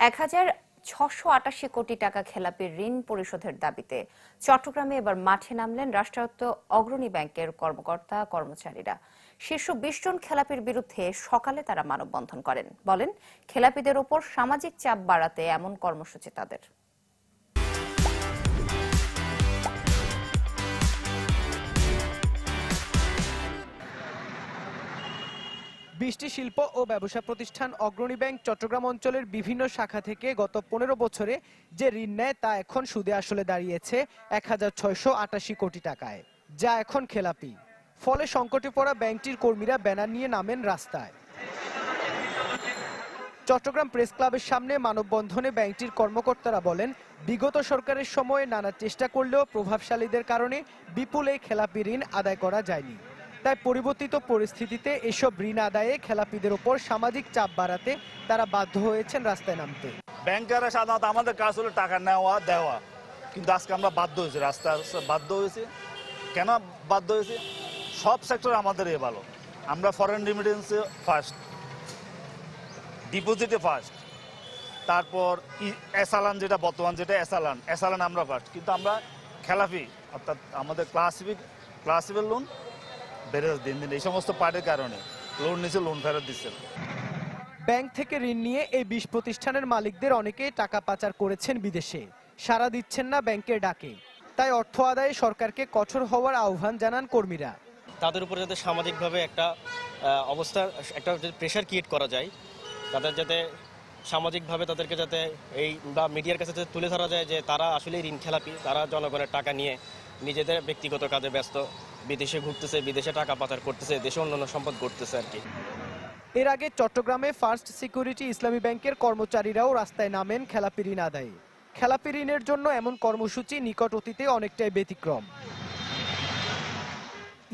১,৬৮৮ কোটি টাকা খেলাপি ঋণ পরিশোধের দাবিতে চট্টগ্রামে এবার মাঠে নামলেন রাষ্ট্রায়ত্ত অগ্রণী ব্যাংকের কর্মকর্তা কর্মচারীরা। শীর্ষ ২০ জন খেলাপির বিরুদ্ধে সকালে তারা মানববন্ধন করেন। বলেন, খেলাপিদের ওপর সামাজিক চাপ বাড়াতে এমন কর্মসূচি তাদের। বৃষ্টি শিল্প ও ব্যবসা প্রতিষ্ঠান অগ্রণী ব্যাংক চট্টগ্রাম অঞ্চলের বিভিন্ন শাখা থেকে গত ১৫ বছরে যে ঋণ নেয় তা এখন সুদে আসলে দাঁড়িয়েছে ১,৬৮৮ কোটি টাকায়, যা এখন খেলাপি। ফলে সংকটে পড়া ব্যাংকটির কর্মীরা ব্যানার নিয়ে নামেন রাস্তায়। চট্টগ্রাম প্রেস ক্লাবের সামনে মানববন্ধনে ব্যাংকটির কর্মকর্তারা বলেন, বিগত সরকারের সময়ে নানা চেষ্টা করলেও প্রভাবশালীদের কারণে বিপুল এই খেলাপি ঋণ আদায় করা যায়নি। তাই পরিবর্তিত পরিস্থিতিতে এসব ঋণ আদায়ে খেলাপিদের উপর সামাজিক চাপ বাড়াতে তারা বাধ্য হয়েছেন রাস্তায় নামতে। ব্যাংকাররা সাধারণত আমাদের কাজ হলো টাকা নেওয়া দেওয়া, কিন্তু আজকে আমরা বাধ্য হয়েছি, রাস্তায় বাধ্য হয়েছি। কেন বাধ্য হয়েছি? সব সেক্টর আমাদের ভালো। আমরা ফরেন রেমিটেন্সে ফার্স্ট, ডিপোজিটে ফার্স্ট, তারপর এসালান যেটা বর্তমান যেটা এসালান আমরা ফার্স্ট, কিন্তু আমরা খেলাপি অর্থাৎ আমাদের ক্লাসিবল লোন বেড়ে দিন দিন এই সমস্ত পার্টির কারণে লোন নিচে লোন ফেরত দিচ্ছে। ব্যাংক থেকে ঋণ নিয়ে এই ২০ প্রতিষ্ঠানের মালিকদের অনেকেই টাকা পাচার করেছেন বিদেশে, সাড়া দিচ্ছেন না ব্যাংকের ডাকে। তাই অর্থ আদায়ে সরকারকে কঠোর হওয়ার আহ্বান জানান কর্মীরা। তাদের উপরে যাতে সামাজিকভাবে একটা প্রেশার ক্রিয়েট করা যায়, তাদের যাতে সামাজিকভাবে তাদেরকে যাতে এই বা মিডিয়ার কাছে তুলে ধরা যায় যে তারা আসলে ঋণ খেলাপি, তারা জনগণের টাকা নিয়ে নিজেদের ব্যক্তিগত কাজে ব্যস্ত, বিদেশে ঘুরতেছে, বিদেশে টাকা পাচার করতেছে, দেশে অন্যান্য সম্পদ করতেছে আর কি। এর আগে চট্টগ্রামে ফার্স্ট সিকিউরিটি ইসলামী ব্যাংকের কর্মচারীরাও রাস্তায় নামেন খেলাপি ঋণ আদায়ে। খেলাপি ঋণের জন্য এমন কর্মসূচি নিকট অতীতে অনেকটাই ব্যতিক্রম।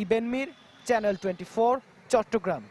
ইবেন মির, চ্যানেল 24, চট্টগ্রাম।